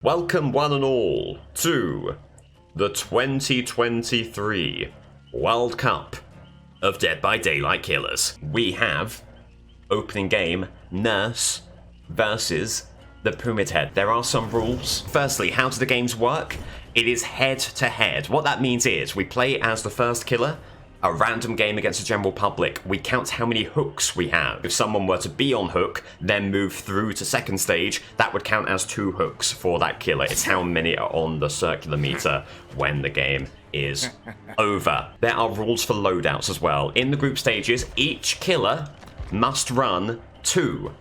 Welcome one and all to the 2023 World Cup of Dead by Daylight Killers. We have opening game Nurse versus the Pyramid Head. There are some rules. Firstly, how do the games work? It is head to head. What that means is we play as the first killer, a random game against the general public. We count how many hooks we have. If someone were to be on hook, then move through to second stage, that would count as 2 hooks for that killer. It's how many are on the circular meter when the game is over. There are rules for loadouts as well. In the group stages, each killer must run 2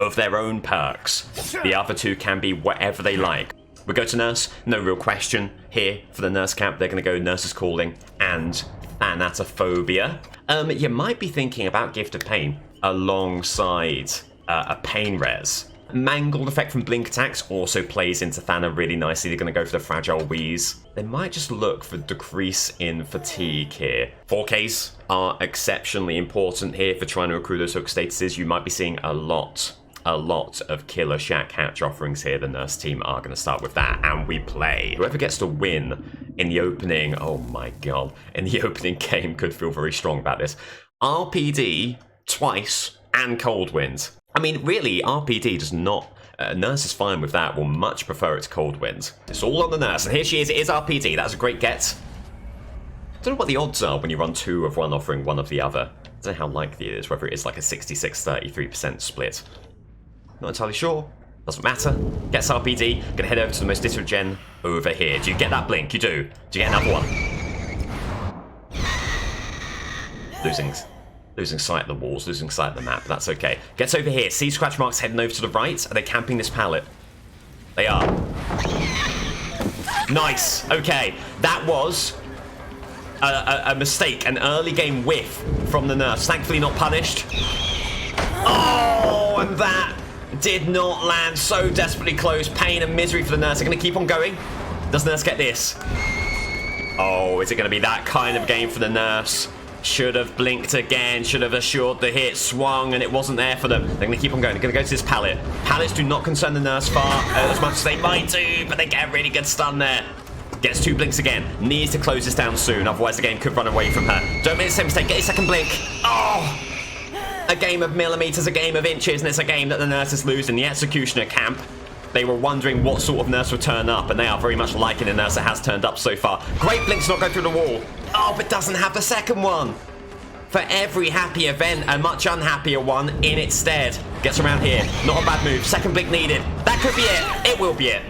of their own perks. The other 2 can be whatever they like. We go to Nurse, no real question here for the Nurse camp. They're going to go Nurse's Calling and Thanatophobia. You might be thinking about Gift of Pain alongside a Pain Res. Mangled effect from blink attacks also plays into Thana really nicely. They're going to go for the Fragile Wheeze. They might just look for decrease in fatigue here. 4Ks are exceptionally important here for trying to accrue those hook statuses. You might be seeing a lot of Killer Shack Hatch offerings here. The Nurse team are going to start with that, and we play. Whoever gets to win in the opening, oh my god, in the opening game could feel very strong about this. RPD twice and Cold Wind. I mean, really, RPD does not... Nurse is fine with that. Will much prefer it to Cold Wind. It's all on the Nurse, and here she is. It is RPD. That's a great get. I don't know what the odds are when you run 2 of one offering, 1 of the other. I don't know how likely it is, whether it is like a 66-33% split. Not entirely sure. Doesn't matter. Gets RPD. Gonna head over to the most distant gen over here. Do you get that blink? You do. Do you get another one? Losing sight of the walls, losing sight of the map. That's okay. Gets over here. See scratch marks heading over to the right. Are they camping this pallet? They are. Nice. Okay. That was a mistake. An early game whiff from the Nurse. Thankfully not punished. Oh, and that did not land. So desperately close. Pain and misery for the Nurse. They're going to keep on going. Does Nurse get this? Oh, is it going to be that kind of game for the Nurse? Should have blinked again. Should have assured the hit. Swung and it wasn't there for them. They're going to keep on going. They're going to go to this pallet. Pallets do not concern the Nurse far as much as they might do, but they get a really good stun there. Gets 2 blinks again. Needs to close this down soon. Otherwise the game could run away from her. Don't make the same mistake. Get your second blink. Oh! A game of millimeters, a game of inches, and it's a game that the Nurse is losing. The Executioner camp, they were wondering what sort of Nurse would turn up, and they are very much liking the Nurse that has turned up so far. Great blinks not go through the wall. Oh, but doesn't have the second one. For every happy event, a much unhappier one in its stead. Gets around here. Not a bad move. Second blink needed. That could be it. It will be it.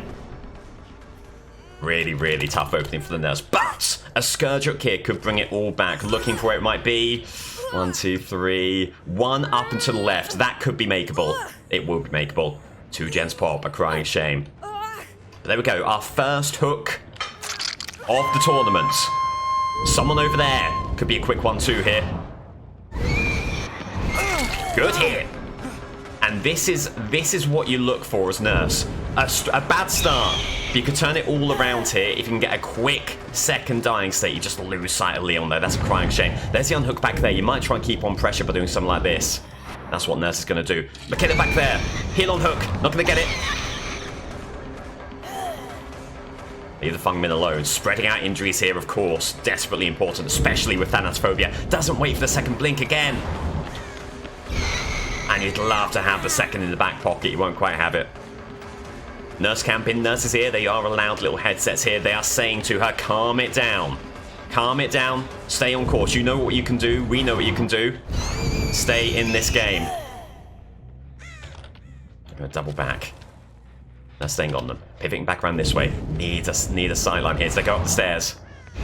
Really, really tough opening for the Nurse. But a Scourge Hook here could bring it all back. Looking for where it might be. 1, 2, 3. 1 up and to the left. That could be makeable. It will be makeable. 2 gens pop. A crying shame. But there we go. Our first hook of the tournament. Someone over there. Could be a quick 1-2 here. Good hit. And this is what you look for as Nurse. A bad start. But you could turn it all around here if you can get a quick second dying state. You just lose sight of Leon there. That's a crying shame. There's the unhook back there. You might try and keep on pressure by doing something like this. That's what Nurse is going to do. McKenna back there. Heal on hook. Not going to get it. Leave the Fungmin alone. Spreading out injuries here, of course. Desperately important, especially with Thanatophobia. Doesn't wait for the second blink again. And you'd love to have the second in the back pocket. You won't quite have it. Nurse camping. Nurse is here. They are allowed little headsets here. They are saying to her, calm it down. Calm it down. Stay on course. You know what you can do. We know what you can do. Stay in this game. I'm going to double back. They're staying on them. Pivoting back around this way. Need a sideline here as they go up the stairs.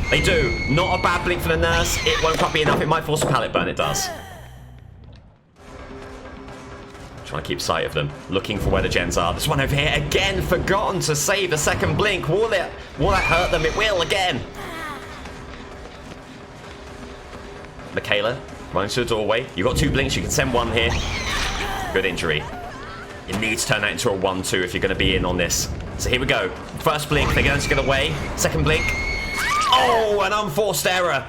They do. Not a bad blink for the Nurse. It won't quite be enough. It might force a pallet burn. It does. Trying to keep sight of them. Looking for where the gens are. This one over here. Again, forgotten to save a second blink. Will that hurt them? It will again. Michaela, running to the doorway. You've got 2 blinks. You can send 1 here. Good injury. You need to turn that into a 1-2 if you're going to be in on this. So here we go. First blink, they're going to get away. Second blink. Oh, an unforced error.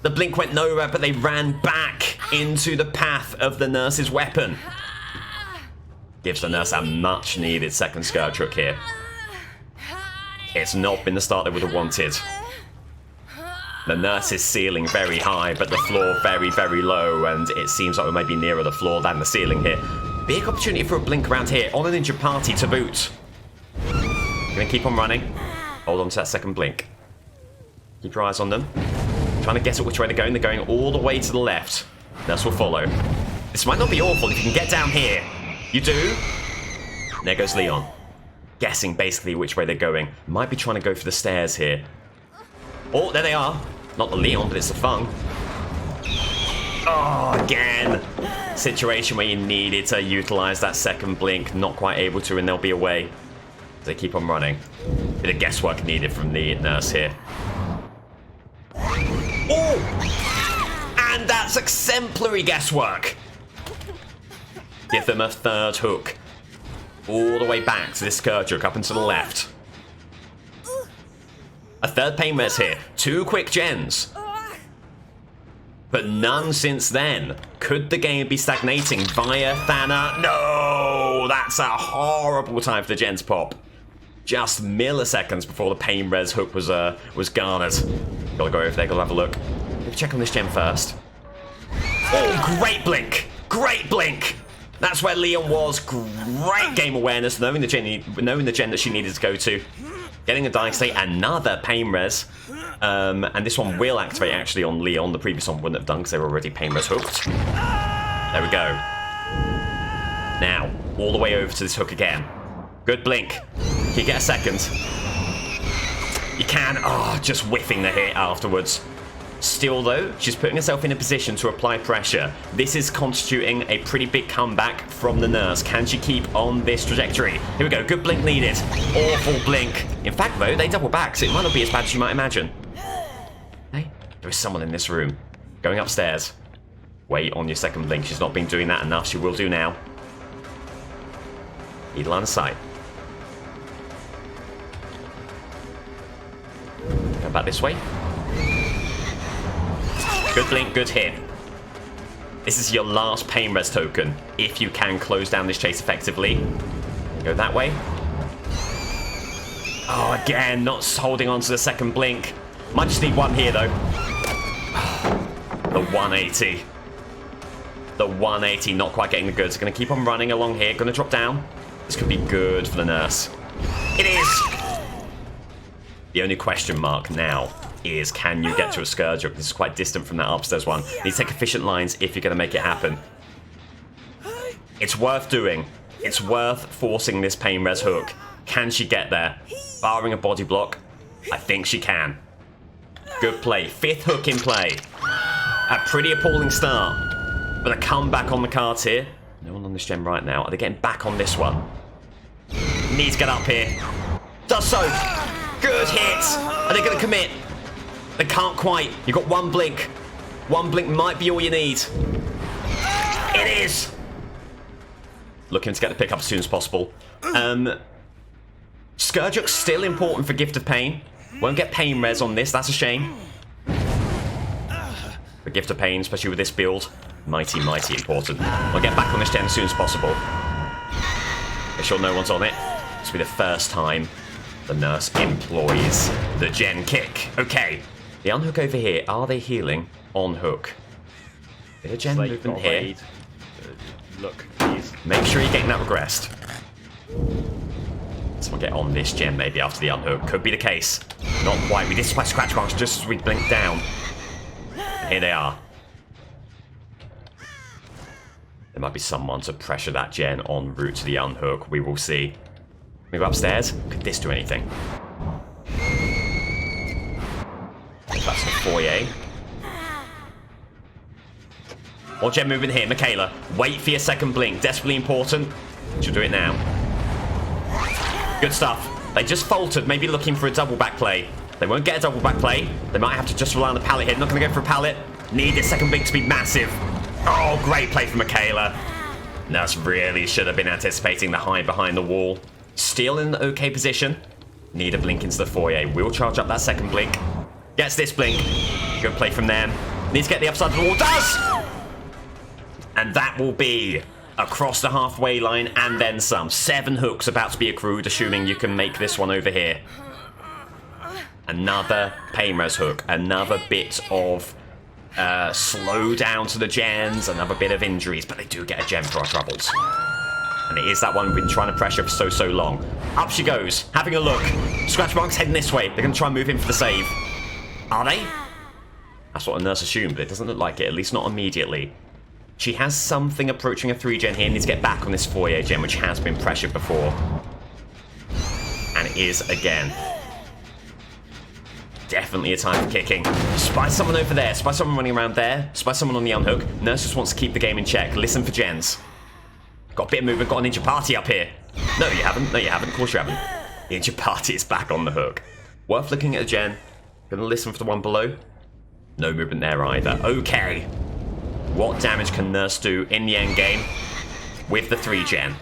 The blink went nowhere, but they ran back into the path of the Nurse's weapon. Gives the Nurse a much needed second Scourge Hook here. It's not been the start they would have wanted. The nurse is ceiling very high, but the floor very, very low, and it seems like we may be nearer the floor than the ceiling here. Big opportunity for a blink around here, on an injured party to boot. Gonna keep on running. Hold on to that second blink. Keep your eyes on them. Trying to guess at which way they're going. They're going all the way to the left. Nurse will follow. This might not be awful if you can get down here. You do. There goes Leon. Guessing basically which way they're going. Might be trying to go for the stairs here. Oh, there they are. Not the Leon, but it's the Fung. Oh, again. Situation where you needed to utilize that second blink. Not quite able to, and they'll be away. They keep on running. Bit of guesswork needed from the nurse here. Oh! And that's exemplary guesswork. Give them a third hook. All the way back to this scourge hook up and to the left. A third pain res here. 2 quick gens. But none since then. Could the game be stagnating via Thana? No! That's a horrible time for the gens pop. Just milliseconds before the pain res hook was garnered. Gotta go over there, gotta have a look. Let's check on this gen first. Oh, great blink! Great blink! That's where Leon was. Great game awareness, knowing the gen that she needed to go to. Getting a dying state, another pain res. And this one will activate actually on Leon. The previous one wouldn't have done because they were already pain res hooked. There we go. Now, all the way over to this hook again. Good blink. Can you get a second? You can. Oh, just whiffing the hit afterwards. Still though, she's putting herself in a position to apply pressure. This is constituting a pretty big comeback from the nurse. Can she keep on this trajectory? Here we go, good blink needed. Awful blink. In fact though, they double back, so it might not be as bad as you might imagine. Hey, there is someone in this room. Going upstairs. Wait on your second blink. She's not been doing that enough. She will do now. Need line of sight. Go back this way. Good blink, good hit. This is your last pain res token, if you can close down this chase effectively. Go that way. Oh, again, not holding on to the second blink. Might just need one here, though. The 180. The 180, not quite getting the goods. Going to keep on running along here. Going to drop down. This could be good for the nurse. It is! The only question mark now is, can you get to a scourge hook? This is quite distant from that upstairs one. You need to take efficient lines if you're going to make it happen. It's worth doing. It's worth forcing this pain res hook. Can she get there? Barring a body block, I think she can. Good play. 5th hook in play. A pretty appalling start. But a comeback on the cards here. No one on this gem right now. Are they getting back on this one? Needs to get up here. Does so. Good hit. Are they going to commit? They can't quite. You've got one blink. One blink might be all you need. It is. Looking to get the pick up as soon as possible. Scourge hook's still important for Gift of Pain. Won't get pain res on this. That's a shame. The Gift of Pain, especially with this build, mighty, mighty important. We'll get back on this gen as soon as possible. Make sure no one's on it. This will be the first time the nurse employs the gen kick. Okay. The unhook over here. Are they healing on hook? Bit of gen movement here. Look, please. Make sure you're getting that regressed. Someone get on this gen maybe after the unhook. Could be the case. Not quite. We did spy scratch marks just as we blinked down. And here they are. There might be someone to pressure that gen en route to the unhook. We will see. We go upstairs. Could this do anything? That's the foyer. More gen movement here. Michaela, wait for your second blink. Desperately important. She'll do it now. Good stuff. They just faltered, maybe looking for a double back play. They won't get a double back play. They might have to just rely on the pallet here. Not going to go for a pallet. Need this second blink to be massive. Oh, great play from Michaela. Nurse really should have been anticipating the hide behind the wall. Still in an okay position. Need a blink into the foyer. We'll charge up that second blink. Gets this blink. Good play from them. Needs to get the upside of the wall. Does! And that will be across the halfway line and then some. 7 hooks about to be accrued, assuming you can make this one over here. Another pain res hook. Another bit of slow down to the gens. Another bit of injuries. But they do get a gem for our troubles. And it is that one we've been trying to pressure for so long. Up she goes. Having a look. Scratch marks heading this way. They're going to try and move in for the save. Are they? That's what a nurse assumed, but it doesn't look like it. At least not immediately. She has something approaching a 3-gen here. Needs to get back on this 4 gen, which has been pressured before. And it is again. Definitely a time for kicking. Spy someone over there. Spy someone running around there. Spy someone on the unhook. Nurse just wants to keep the game in check. Listen for gens. Got a bit of movement. Got a ninja party up here. No, you haven't. No, you haven't. Of course you haven't. Ninja party is back on the hook. Worth looking at a gen. Gonna listen for the one below. No movement there either. Okay. What damage can Nurse do in the end game with the 3-gen?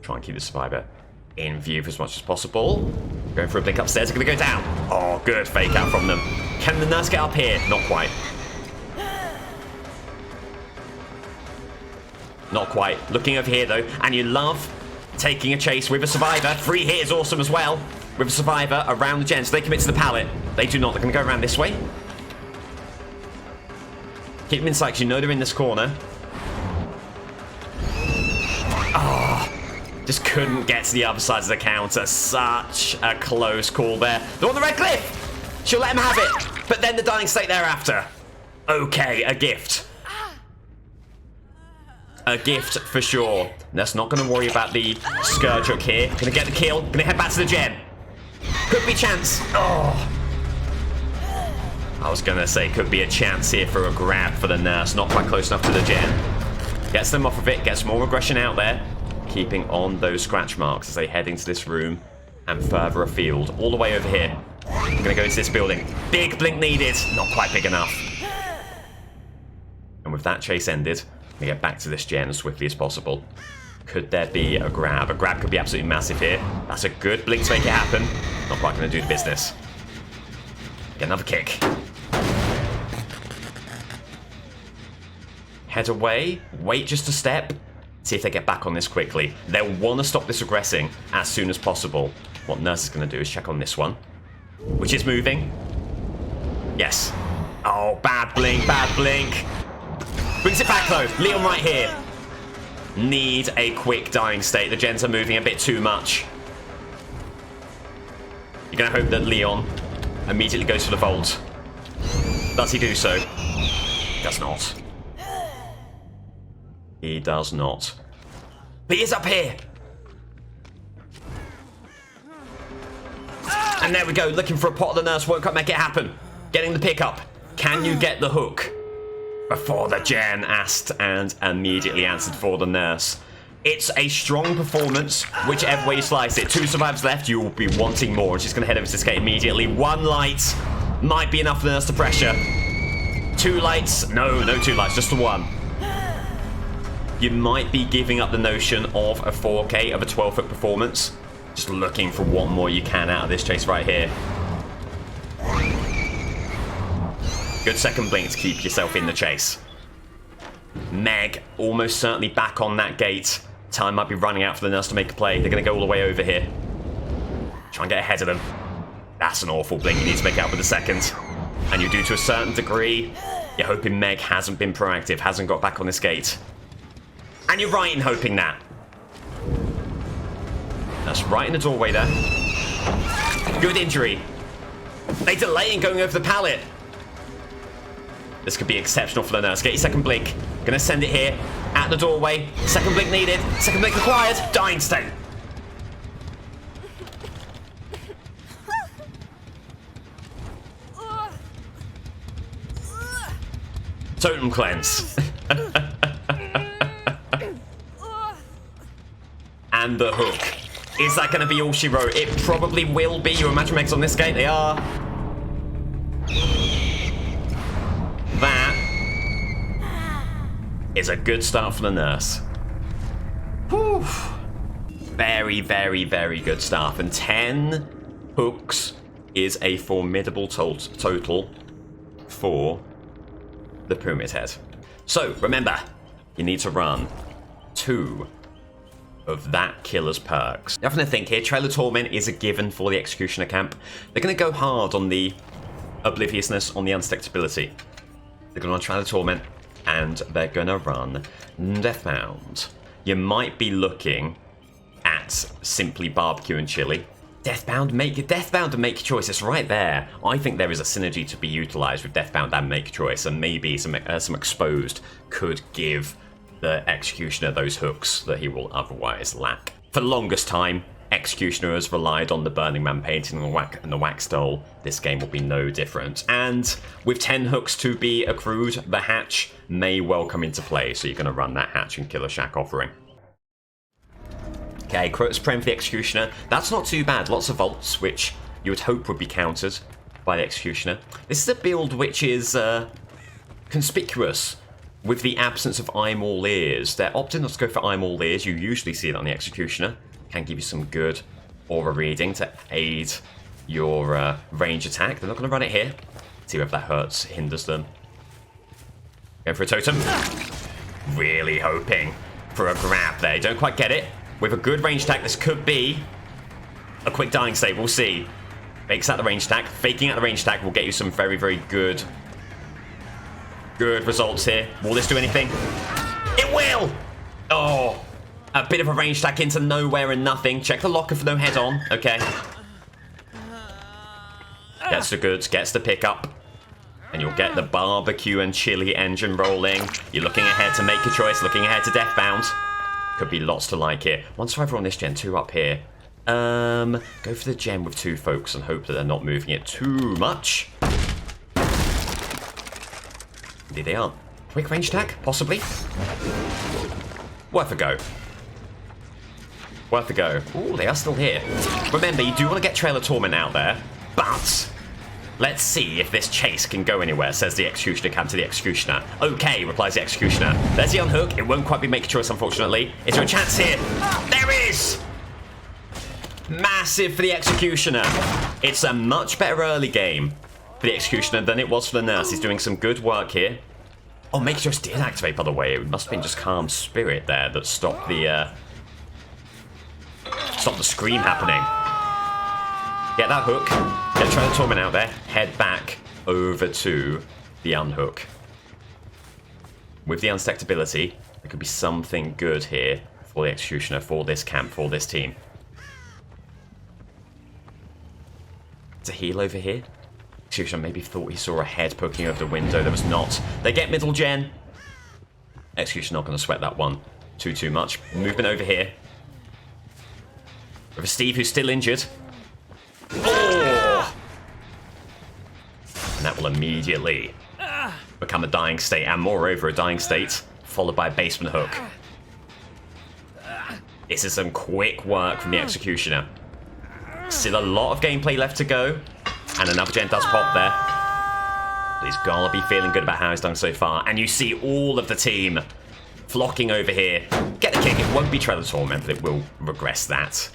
Try and keep the survivor in view for as much as possible. Going for a blink upstairs. They're going to go down. Oh, good fake out from them. Can the Nurse get up here? Not quite. Not quite. Looking over here, though. And you love taking a chase with a survivor. Free hit is awesome as well. With a survivor around the gen. So they commit to the pallet. They do not. They're going to go around this way. Keep them in sight because you know they're in this corner. Just couldn't get to the other side of the counter. Such a close call there. They're on the red cliff. She'll let him have it. But then the dying state thereafter. Okay, a gift. A gift for sure. That's not going to worry about the Scourge hook here. Going to get the kill. Going to head back to the gen. Could be chance. Oh. I was going to say could be a chance here for a grab for the Nurse. Not quite close enough to the gen. Gets them off of it. Gets more aggression out there. Keeping on those scratch marks as they head into this room and further afield. All the way over here. I'm going to go into this building. Big blink needed. Not quite big enough. And with that chase ended, we get back to this gen as swiftly as possible. Could there be a grab? A grab could be absolutely massive here. That's a good blink to make it happen. Not quite going to do the business. Get another kick. Head away. Wait just a step. See if they get back on this quickly. They'll want to stop this aggressing as soon as possible. What Nurse is going to do is check on this one, which is moving. Yes. Oh, bad blink, bad blink. Brings it back though. Leon right here. Need a quick dying state. The gens are moving a bit too much. You're going to hope that Leon immediately goes for the vault. Does he do so? Does not. He does not. But he is up here. And there we go. Looking for a pot of the Nurse. Won't quite make it happen. Getting the pickup. Can you get the hook? Before the gen asked and immediately answered for the Nurse. It's a strong performance, whichever way you slice it. 2 survivors left. You will be wanting more. She's going to head over to this gate immediately. 1 light might be enough for the Nurse to pressure. 2 lights. No 2 lights. Just the 1. You might be giving up the notion of a 4K of a 12-foot performance. Just looking for what more you can out of this chase right here. Good second blink to keep yourself in the chase. Meg almost certainly back on that gate. Time might be running out for the Nurse to make a play. They're going to go all the way over here. Try and get ahead of them. That's an awful blink you need to make out with the second. And you do to a certain degree. You're hoping Meg hasn't been proactive, hasn't got back on this gate. And you're right in hoping that. That's right in the doorway there. Good injury. They delay in going over the pallet. This could be exceptional for the Nurse. Get your second blink. Gonna send it here. At the doorway. Second blink needed. Second blink required. Dying state. Totem cleanse. And the hook. Is that going to be all she wrote? It probably will be. You imagine Meg's on this gate? They are. That is a good start for the Nurse. Whew. Very, very, very good start. And 10 hooks is a formidable total for the Pyramid Head. So, remember, you need to run 2 of that killer's perks. You have to think here, Trail of Torment is a given for the Executioner camp. They're going to go hard on the Obliviousness, on the Unstectability. They're going to run Trail of Torment, and they're going to run Deathbound. You might be looking at simply Barbecue and Chili. Deathbound and Make Your Choice, it's right there. I think there is a synergy to be utilised with Deathbound and Make Your Choice, and maybe some Exposed could give the Executioner those hooks that he will otherwise lack. For the longest time, Executioner has relied on the Burning Man painting and the Wax Doll. This game will be no different. And with 10 hooks to be accrued, the Hatch may well come into play, so you're going to run that Hatch and Killer Shack offering. Okay, Crotus Prem for the Executioner. That's not too bad. Lots of Vaults, which you would hope would be countered by the Executioner. This is a build which is conspicuous with the absence of I'm All Ears. They're opting not to go for I'm All Ears. You usually see it on the Executioner. Can give you some good aura reading to aid your range attack. They're not going to run it here. See whether that hurts, hinders them. Going for a totem. Really hoping for a grab there. Don't quite get it. With a good range attack, this could be a quick dying state. We'll see. Fakes out the range attack. Faking out the range attack will get you some very, very good results here. Will this do anything? It will! Oh, a bit of a range attack into nowhere and nothing. Check the locker for no head on. Okay. Gets the goods, gets the pickup. And you'll get the Barbecue and Chili engine rolling. You're looking ahead to Make Your Choice, looking ahead to Deathbound. Could be lots to like here. 1 survivor on this gen, 2 up here. Go for the gen with 2 folks and hope that they're not moving it too much. Indeed they are. Quick range attack, possibly. Worth a go. Worth a go. Ooh, they are still here. Remember, you do want to get Trail of Torment out there, but let's see if this chase can go anywhere, says the Executioner camp to the Executioner. Okay, replies the Executioner. There's the unhook. It won't quite be Make Your Choice, unfortunately. Is there a chance here? There is! Massive for the Executioner. It's a much better early game for the Executioner than it was for the Nurse. He's doing some good work here. Oh, Make Your Choice did activate, by the way. It must have been just Calm Spirit there that stopped the scream happening. Get that hook. Get Trail of Torment out there. Head back over to the unhook. With the Unstectability, there could be something good here for the Executioner, for this camp, for this team. It's a heal over here. Executioner maybe thought he saw a head poking over the window. There was not. They get middle gen. Executioner not going to sweat that one too much. Movement over here. With a Steve who's still injured. Oh! And that will immediately become a dying state, and moreover a dying state, followed by a basement hook. This is some quick work from the Executioner. Still a lot of gameplay left to go, and another gen does pop there. But he's gotta be feeling good about how he's done so far, and you see all of the team flocking over here. Get the kick. It won't be Trail of Torment, but it will regress that.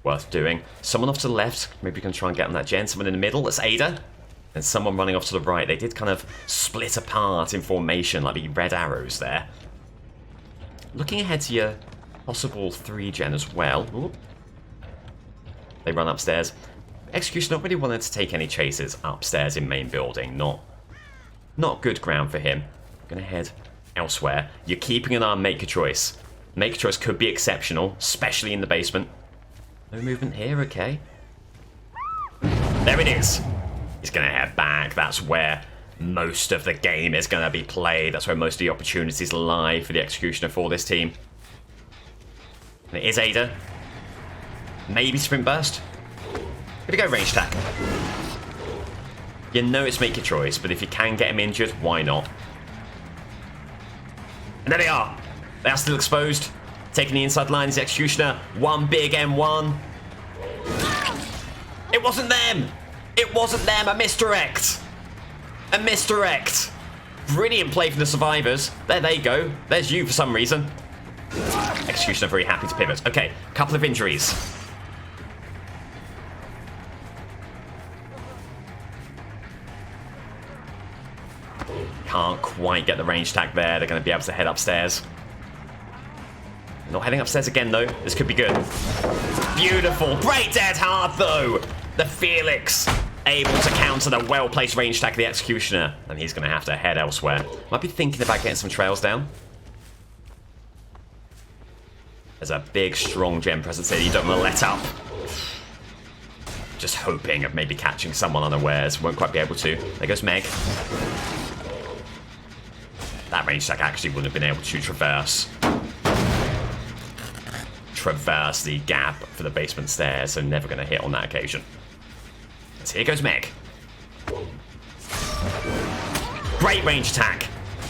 Worth doing. Someone off to the left. Maybe we can try and get on that gen. Someone in the middle. That's Ada. And someone running off to the right. They did kind of split apart in formation, like the red arrows there. Looking ahead to your possible 3 gen as well. Ooh. They run upstairs. Executioner not really wanted to take any chases upstairs in main building. Not good ground for him. Gonna head elsewhere. You're keeping an eye on Make Your Choice. Make Your Choice could be exceptional, especially in the basement. No movement here, okay. There it is. He's going to head back. That's where most of the game is going to be played. That's where most of the opportunities lie for the Executioner for this team. And it is Ada. Maybe Sprint Burst. Gonna go range attack. You know it's Make Your Choice, but if you can get him injured, why not? And there they are. They are still exposed. Taking the inside line is the Executioner. One big M1. It wasn't them. It wasn't them. A misdirect. A misdirect. Brilliant play from the survivors. There they go. There's you for some reason. Executioner very happy to pivot. Okay, couple of injuries. Can't quite get the range attack there. They're going to be able to head upstairs. Not heading upstairs again, though. This could be good. Beautiful. Great dead hard, though. The Felix able to counter the well-placed range attack of the Executioner. And he's going to have to head elsewhere. Might be thinking about getting some trails down. There's a big, strong gem presence here you don't want to let up. Just hoping of maybe catching someone unawares. Won't quite be able to. There goes Meg. That range attack actually wouldn't have been able to traverse the gap for the basement stairs, so never going to hit on that occasion. So here goes Meg. Great range attack.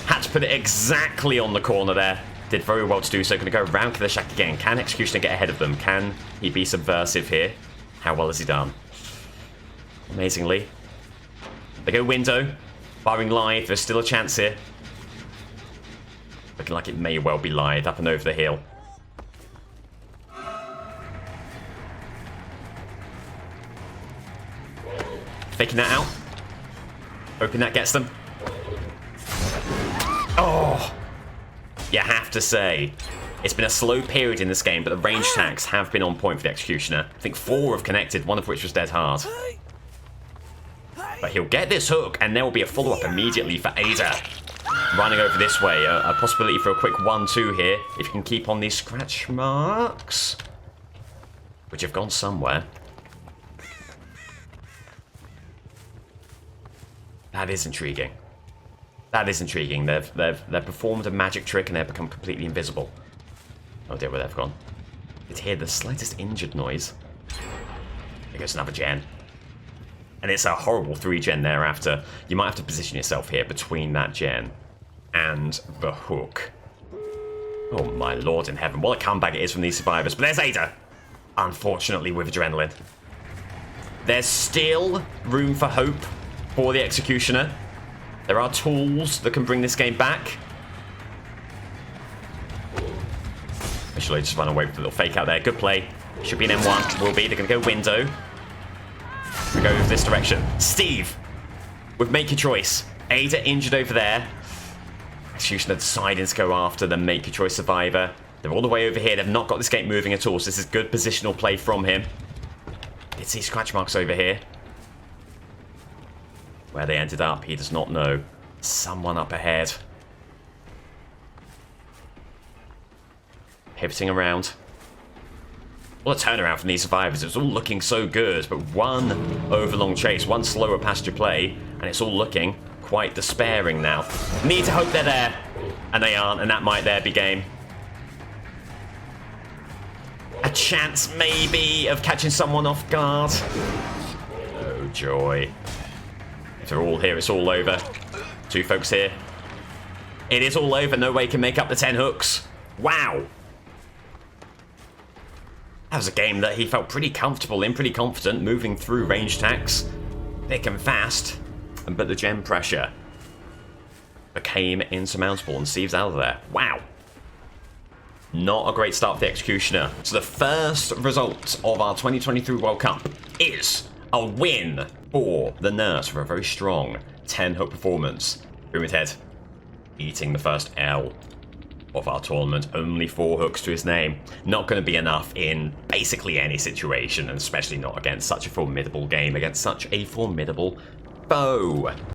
Had to put it exactly on the corner there. Did very well to do so. Going to go around Killer Shack again. Can Executioner get ahead of them? Can he be subversive here? How well has he done? Amazingly. They go window. Firing live. There's still a chance here. Looking like it may well be live up and over the hill. Faking that out. Hoping that gets them. Oh! You have to say, it's been a slow period in this game, but the range attacks have been on point for the Executioner. I think 4 have connected, one of which was dead hard. But he'll get this hook, and there will be a follow-up immediately for Ada. Running over this way, a possibility for a quick 1-2 here, if you can keep on these scratch marks, which have gone somewhere. That is intriguing. That is intriguing. They've performed a magic trick and they've become completely invisible. Oh dear, where they've gone. You'd hear the slightest injured noise. There goes another gen. And it's a horrible 3-gen thereafter. You might have to position yourself here between that gen and the hook. Oh my lord in heaven. What a comeback it is from these survivors. But there's Ada. Unfortunately with adrenaline. There's still room for hope for the Executioner. There are tools that can bring this game back. Actually, just run away with a little fake out there. Good play. Should be an M1. Will be. They're going to go window. We go this direction. Steve, with make your choice. Ada injured over there. Executioner deciding to go after the make your choice survivor. They're all the way over here. They've not got this gate moving at all, so this is good positional play from him. Did see scratch marks over here. Where they ended up, he does not know. Someone up ahead. Pivoting around. Well, a turnaround from these survivors. It was all looking so good, but one overlong chase, one slower passenger play, and it's all looking quite despairing now. Need to hope they're there, and they aren't, and that might there be game. A chance, maybe, of catching someone off guard. Oh, joy. If they're all here, it's all over. 2 folks here. It is all over. No way can make up the 10 hooks. Wow. That was a game that he felt pretty comfortable in, pretty confident, moving through range attacks, thick and fast. But the gem pressure became insurmountable, and Steve's out of there. Wow. Not a great start for the Executioner. So the first result of our 2023 World Cup is a win for the Nurse for a very strong 10-hook performance. Pyramid Head eating the first L of our tournament. Only 4 hooks to his name. Not going to be enough in basically any situation, and especially not against such a formidable game, against such a formidable foe.